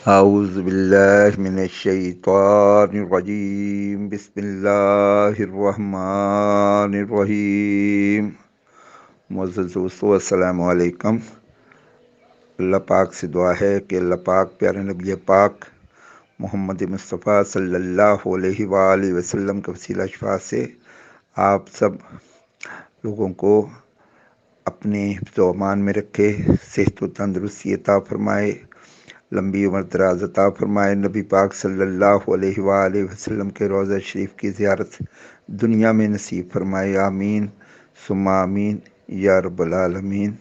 أعوذ بالله من الشيطان الرجيم بسم الله الرحمن الرحیم۔ معزز دوستو السلام علیکم۔ اللہ پاک سے دعا ہے کہ اللہ پاک پیارے نبی پاک محمد مصطفیٰ صلی اللہ علیہ وآلہ وسلم کے وسیلہ شفاعت سے آپ سب لوگوں کو اپنے حفظ و امان میں رکھے، صحت و تندرستی عطا فرمائے، لمبی عمر دراز عطا فرمائے، نبی پاک صلی اللہ علیہ وآلہ وسلم کے روضہ شریف کی زیارت دنیا میں نصیب فرمائے، آمین ثم آمین یا رب العالمین۔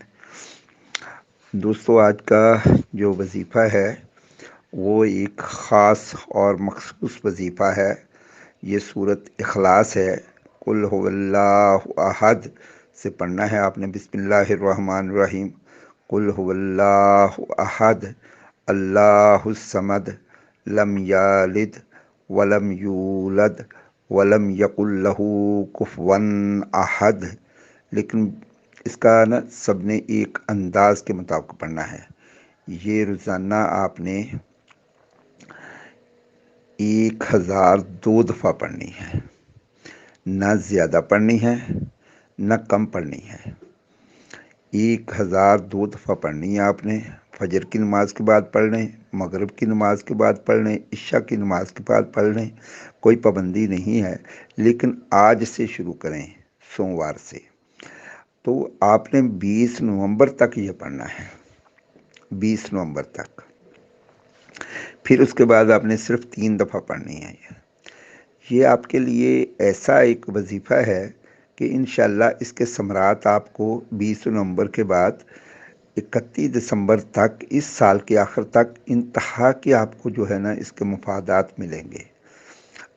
دوستو، آج کا جو وظیفہ ہے وہ ایک خاص اور مخصوص وظیفہ ہے۔ یہ سورۃ اخلاص ہے۔ قل هو اللہ احد سے پڑھنا ہے آپ نے۔ بسم اللہ الرحمن الرحیم۔ قل هو اللہ احد اللہ الصمد لم یلد ولم یولد ولم یکن لہ کفوا احد۔ لیکن اس کا سب نے ایک انداز کے مطابق پڑھنا ہے۔ یہ روزانہ آپ نے 1002 دفعہ پڑھنی ہے، نہ زیادہ پڑھنی ہے نہ کم پڑھنی ہے۔ 1002 دفعہ پڑھنی ہے آپ نے۔ فجر کی نماز کے بعد پڑھ لیں، مغرب کی نماز کے بعد پڑھ لیں، عشاء کی نماز کے بعد پڑھ لیں، کوئی پابندی نہیں ہے۔ لیکن آج سے شروع کریں، سوموار سے۔ تو آپ نے 20 نومبر تک یہ پڑھنا ہے، 20 نومبر تک۔ پھر اس کے بعد آپ نے صرف 3 دفعہ پڑھنی ہے۔ یہ آپ کے لیے ایسا ایک وظیفہ ہے کہ انشاءاللہ اس کے ثمرات آپ کو 20 نومبر کے بعد 31 دسمبر تک، اس سال کے آخر تک انتہا کے آپ کو جو ہے نا اس کے مفادات ملیں گے۔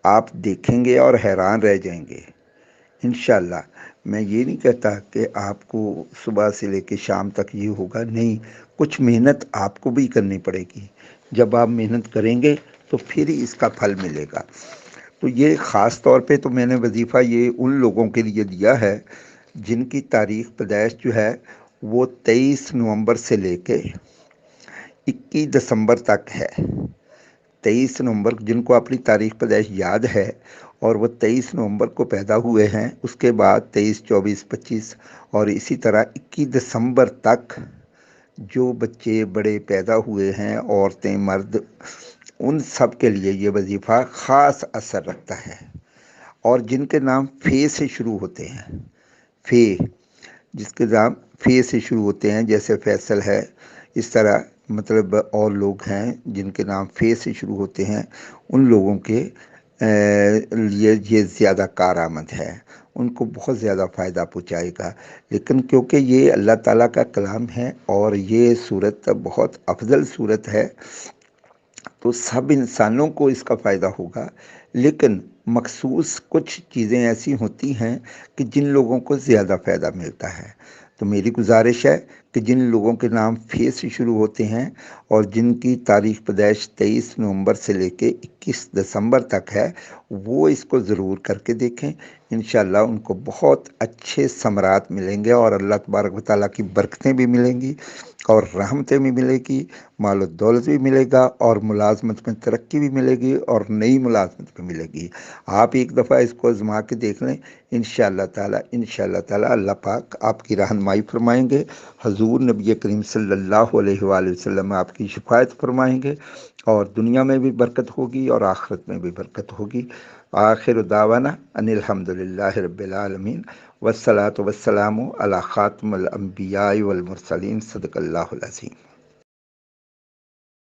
آپ دیکھیں گے اور حیران رہ جائیں گے انشاءاللہ۔ میں یہ نہیں کہتا کہ آپ کو صبح سے لے کے شام تک یہ ہوگا، نہیں، کچھ محنت آپ کو بھی کرنی پڑے گی۔ جب آپ محنت کریں گے تو پھر ہی اس کا پھل ملے گا۔ تو یہ خاص طور پہ تو میں نے وظیفہ یہ ان لوگوں کے لیے دیا ہے جن کی تاریخ پیدائش جو ہے وہ 23 نومبر سے لے کے 21 دسمبر تک ہے۔ 23 نومبر جن کو اپنی تاریخ پیدائش یاد ہے اور وہ 23 نومبر کو پیدا ہوئے ہیں، اس کے بعد 23، 24، 25 اور اسی طرح 21 دسمبر تک جو بچے بڑے پیدا ہوئے ہیں، عورتیں، مرد، ان سب کے لیے یہ وظیفہ خاص اثر رکھتا ہے۔ اور جن کے نام فے سے شروع ہوتے ہیں، فے، جس کے نام فے سے شروع ہوتے ہیں، جیسے فیصل ہے، اس طرح مطلب اور لوگ ہیں جن کے نام فے سے شروع ہوتے ہیں، ان لوگوں کے لیے یہ زیادہ کارآمد ہے، ان کو بہت زیادہ فائدہ پہنچائے گا۔ لیکن کیونکہ یہ اللہ تعالیٰ کا کلام ہے اور یہ صورت بہت افضل صورت ہے، تو سب انسانوں کو اس کا فائدہ ہوگا۔ لیکن مخصوص کچھ چیزیں ایسی ہوتی ہیں کہ جن لوگوں کو زیادہ فائدہ ملتا ہے۔ تو میری گزارش ہے کہ جن لوگوں کے نام فے سے شروع ہوتے ہیں اور جن کی تاریخ پیدائش 23 نومبر سے لے کے 21 دسمبر تک ہے، وہ اس کو ضرور کر کے دیکھیں۔ انشاءاللہ ان کو بہت اچھے ثمرات ملیں گے اور اللہ تبارک و تعالیٰ کی برکتیں بھی ملیں گی اور رحمتیں بھی ملے گی، مال و دولت بھی ملے گا اور ملازمت میں ترقی بھی ملے گی اور نئی ملازمت بھی ملے گی۔ آپ ایک دفعہ اس کو آزما کے دیکھ لیں، انشاءاللہ تعالیٰ اللہ پاک آپ کی رہنمائی فرمائیں گے۔ حضور نبی کریم صلی اللہ علیہ وآلہ وسلم آپ کی شفاعت فرمائیں گے اور دنیا میں بھی برکت ہوگی اور آخرت میں بھی برکت ہوگی۔ آخر دعوانا ان الحمدللہ رب العالمین والصلاة والسلام علی خاتم الانبیاء والمرسلین، صدق اللہ العظیم۔